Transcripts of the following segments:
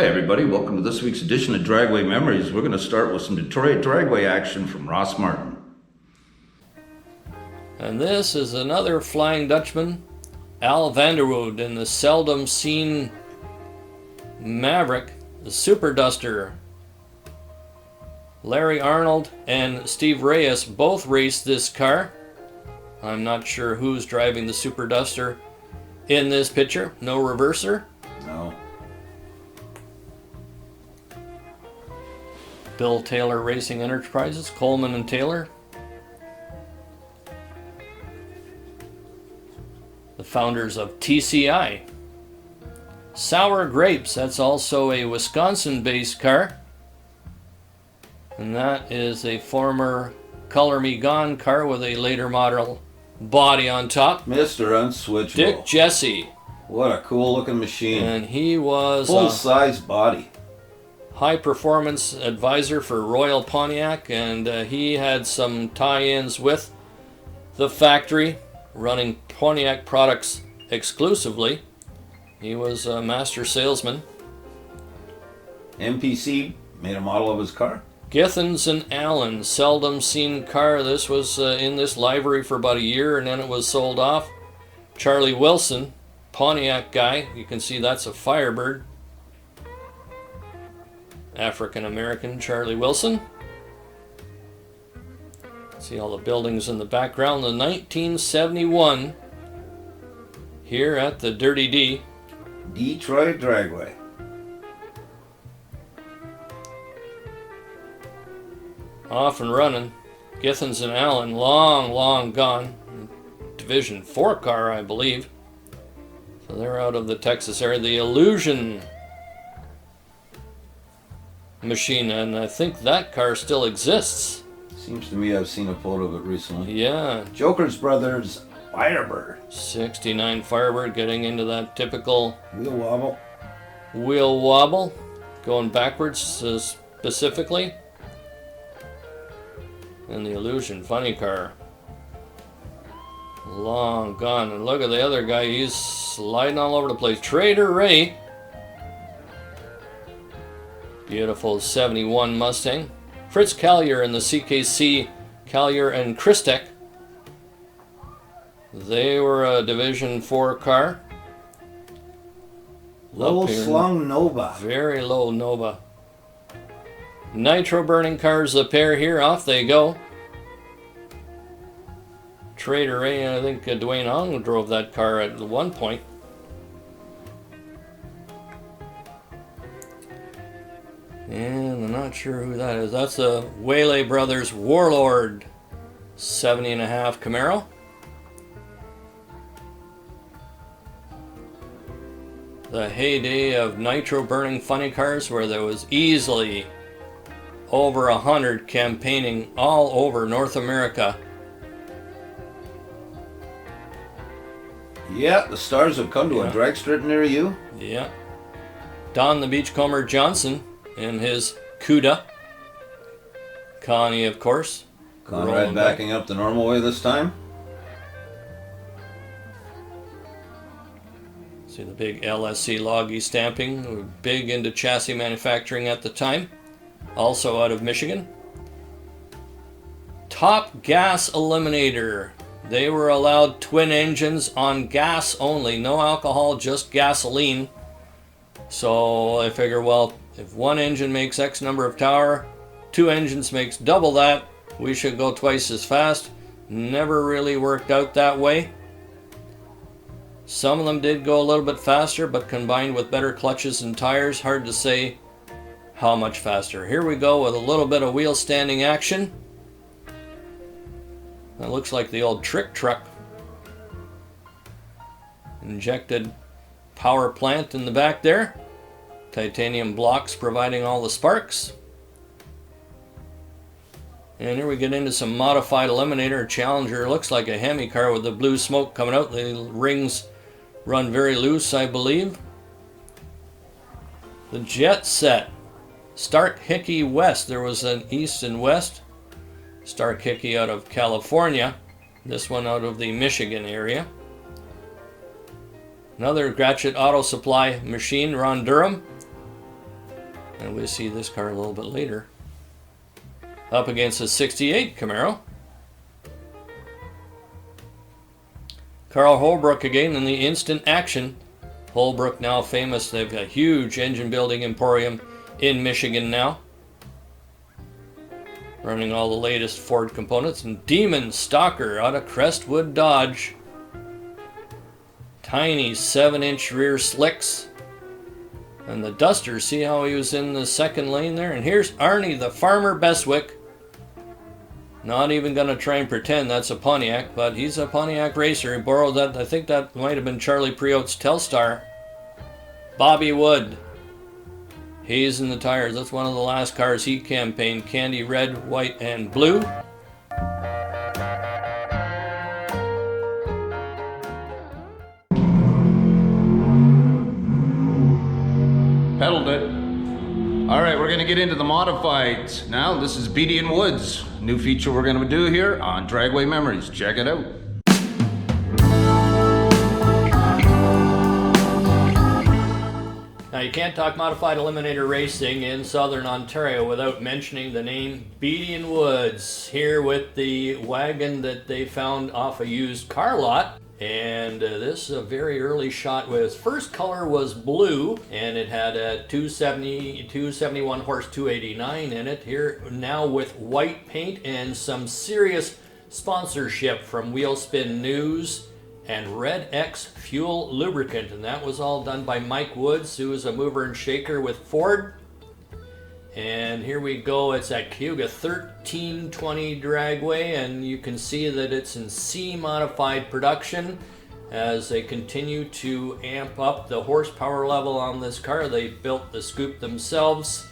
Hi everybody, welcome to this week's edition of Dragway Memories. We're going to start with some Detroit Dragway action from Ross Martin. And this is another Flying Dutchman, Al Vanderwood, in the seldom seen Maverick, the Super Duster. Larry Arnold and Steve Reyes both raced this car. I'm not sure who's driving the Super Duster in this picture. No reverser? No. Bill Taylor Racing Enterprises, Coleman and Taylor. The founders of TCI. Sour Grapes, that's also a Wisconsin-based car. And that is a former Color Me Gone car with a later model body on top. Mr. Unswitchable. Dick Jesse. What a cool looking machine. And he was full-size body. High performance advisor for Royal Pontiac, and he had some tie-ins with the factory, running Pontiac products exclusively. He was a master salesman. MPC made a model of his car. Githens and Allen, seldom seen car. This was in this livery for about a year, and then it was sold off. Charlie Wilson, Pontiac guy. You can see that's a Firebird. African-American Charlie Wilson. See all the buildings in the background. The 1971 here at the Dirty D. Detroit Dragway. Off and running. Githens and Allen, long gone. Division 4 car, I believe. So they're out of the Texas area. The Illusion machine, and I think that car still exists. Seems to me I've seen a photo of it recently. Yeah. Joker's Brothers Firebird. 69 Firebird, getting into that typical Wheel wobble. going backwards specifically. And the Illusion funny car. Long gone. And look at the other guy, he's sliding all over the place. Trader Ray. Beautiful 71 Mustang. Fritz Collier in the CKC Collier and Christek. They were a Division 4 car. Low slung Nova. Very low Nova. Nitro burning cars, the pair here. Off they go. Trader Ray, I think Dwayne Hong drove that car at one point. And I'm not sure who that is. That's a Waylay Brothers Warlord 70.5 Camaro. The heyday of nitro burning funny cars, where there was easily over 100 campaigning all over North America. Yeah, the stars have come to a drag strip near you. Yeah. Don the Beachcomber Johnson in his Cuda. Connie, of course. Conrad backing up the normal way this time. See the big LSC Loggy stamping. Big into chassis manufacturing at the time. Also out of Michigan. Top Gas Eliminator. They were allowed twin engines on gas only. No alcohol, just gasoline. So I figure, well, if one engine makes X number of power, two engines makes double that, we should go twice as fast. Never really worked out that way. Some of them did go a little bit faster, but combined with better clutches and tires, hard to say how much faster. Here we go with a little bit of wheel standing action. That looks like the old trick truck. Injected power plant in the back there. Titanium blocks providing all the sparks. And here we get into some modified Eliminator. Challenger looks like a Hemi car with the blue smoke coming out. The rings run very loose, I believe. The Jet Set. Stark Hickey West. There was an East and West. Stark Hickey out of California. This one out of the Michigan area. Another Gratiot Auto Supply machine, Ron Durham. And we'll see this car a little bit later. Up against a 68 Camaro. Carl Holbrook again in the instant action. Holbrook now famous. They've got a huge engine building emporium in Michigan now. Running all the latest Ford components. And Demon Stalker out of Crestwood Dodge. Tiny 7-inch rear slicks. And the Duster, see how he was in the second lane there? And here's Arnie the Farmer Beswick. Not even going to try and pretend that's a Pontiac, but he's a Pontiac racer. He borrowed that. I think that might have been Charlie Priote's Telstar. Bobby Wood. Haze in the tires. That's one of the last cars he campaigned. Candy red, white, and blue. Pedaled it. All right, we're gonna get into the modifieds. Now, this is Beatty and Woods. New feature we're gonna do here on Dragway Memories. Check it out. Now you can't talk modified eliminator racing in Southern Ontario without mentioning the name Beatty and Woods. Here with the wagon that they found off a used car lot. And this is a very early shot. With first color was blue, and it had a 271 horse 289 in it. Here now with white paint and some serious sponsorship from Wheelspin News and Red X Fuel Lubricant, and that was all done by Mike Woods, who is a mover and shaker with Ford. And here we go. It's at Cayuga 1320 Dragway, and you can see that it's in C modified production as they continue to amp up the horsepower level on this car. They built the scoop themselves.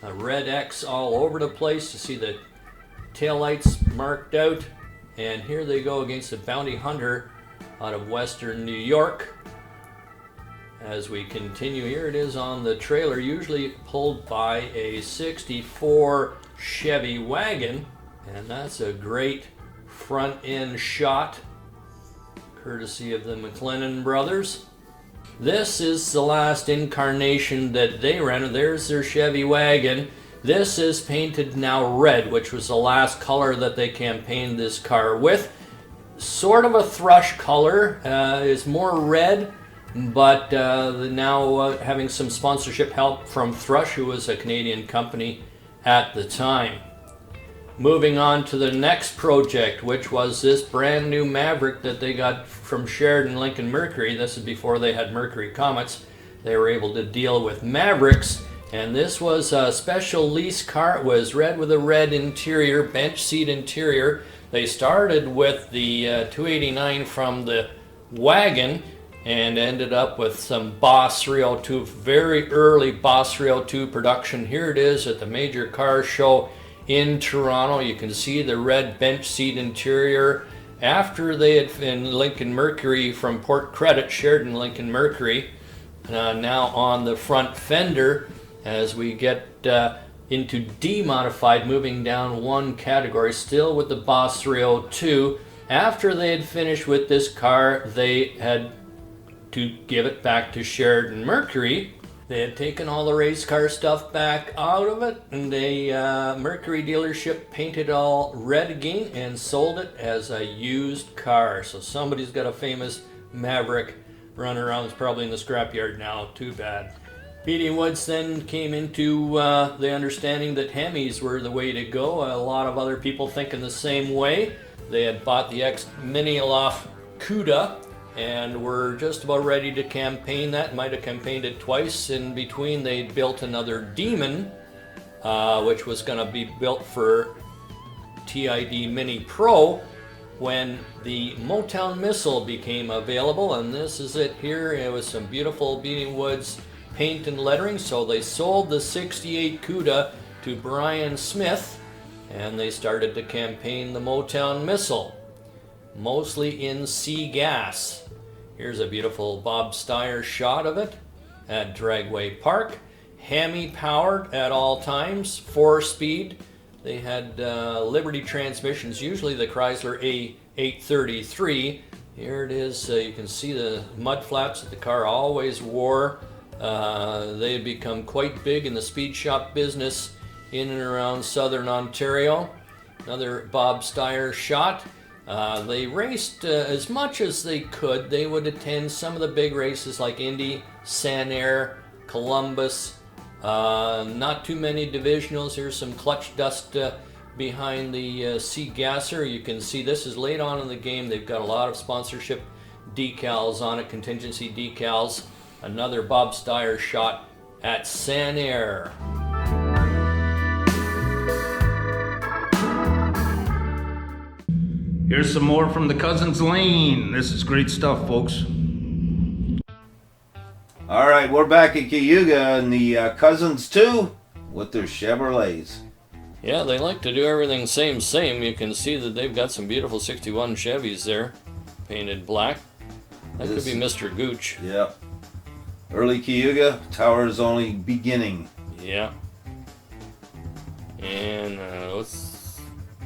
A Red X all over the place. You see the taillights marked out, and here they go against the Bounty Hunter out of Western New York. As we continue, here it is on the trailer, usually pulled by a 64 Chevy wagon, and that's a great front end shot courtesy of the McLennan brothers. This is the last incarnation that they rented. There's their Chevy wagon. This is painted now red, which was the last color that they campaigned this car with. Sort of a thrush color, is more red, but now having some sponsorship help from Thrush, who was a Canadian company at the time. Moving on to the next project, which was this brand new Maverick that they got from Sheridan Lincoln Mercury. This is before they had Mercury Comets. They were able to deal with Mavericks, and this was a special lease car. It was red with a red interior, bench seat interior. They started with the 289 from the wagon and ended up with some Boss 302, very early Boss 302 production. Here it is at the major car show in Toronto. You can see the red bench seat interior. After they had been Lincoln Mercury from Port Credit, Sheridan Lincoln Mercury, now on the front fender. As we get into D modified, moving down one category, still with the Boss 302. After they had finished with this car, they had to give it back to Sheridan Mercury. They had taken all the race car stuff back out of it, and a Mercury dealership painted all red again and sold it as a used car. So somebody's got a famous Maverick running around. It's probably in the scrapyard now. Too bad. Beatty Woods then came into the understanding that Hemis were the way to go. A lot of other people thinking the same way. They had bought the ex-Miniloff Cuda and were just about ready to campaign that. Might have campaigned it twice. In between, they built another Demon, which was going to be built for TID Mini Pro when the Motown Missile became available. And this is it here. It was some beautiful Beatty Woods paint and lettering. So they sold the 68 Cuda to Brian Smith, and they started to campaign the Motown Missile, mostly in C gas. Here's a beautiful Bob Steyer shot of it at Dragway Park. Hemi powered at all times, 4-speed. They had Liberty transmissions, usually the Chrysler A833. Here it is. You can see the mud flaps that the car always wore. They had become quite big in the speed shop business in and around southern Ontario. Another Bob Steyer shot. They raced as much as they could. They would attend some of the big races like Indy, Sanair, Columbus. Not too many divisionals. Here's some clutch dust behind the C gasser. You can see this is late on in the game. They've got a lot of sponsorship decals on it, contingency decals. Another Bob Steyer shot at Sanair. Here's some more from the Cousins Lane. This is great stuff, folks. All right, we're back at Cayuga and the Cousins too with their Chevrolets. Yeah, they like to do everything same. You can see that they've got some beautiful 61 Chevys there, painted black. That could be Mr. Gooch. Yeah. Early Cayuga, tower is only beginning. Yeah. And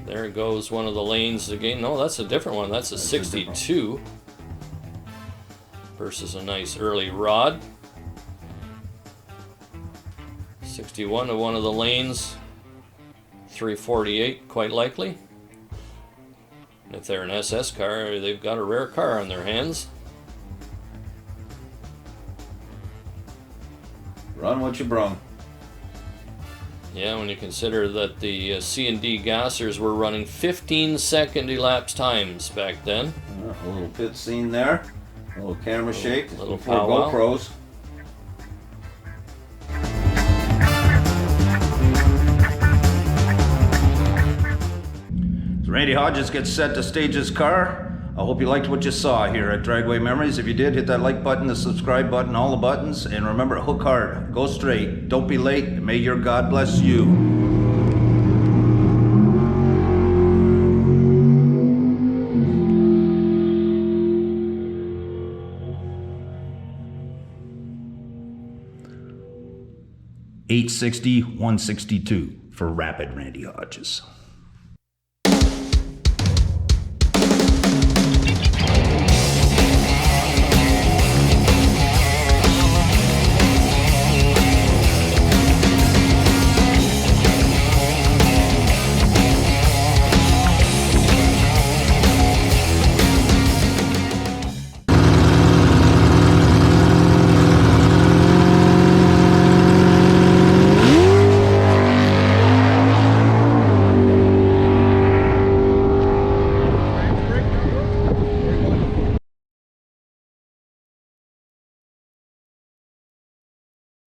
there goes one of the lanes again. No, that's a different one. That's a 62 versus a nice early rod. 61 to one of the lanes. 348, quite likely. If they're an SS car, they've got a rare car on their hands. Run what you brung. Yeah, when you consider that the C&D gassers were running 15-second elapsed times back then. A little pit scene there. A little camera shake. Little before powwow. GoPros. So Randy Hodges gets set to stage his car. I hope you liked what you saw here at Dragway Memories. If you did, hit that like button, the subscribe button, all the buttons. And remember, hook hard, go straight, don't be late, and may your God bless you. $860-162 for Rapid Randy Hodges.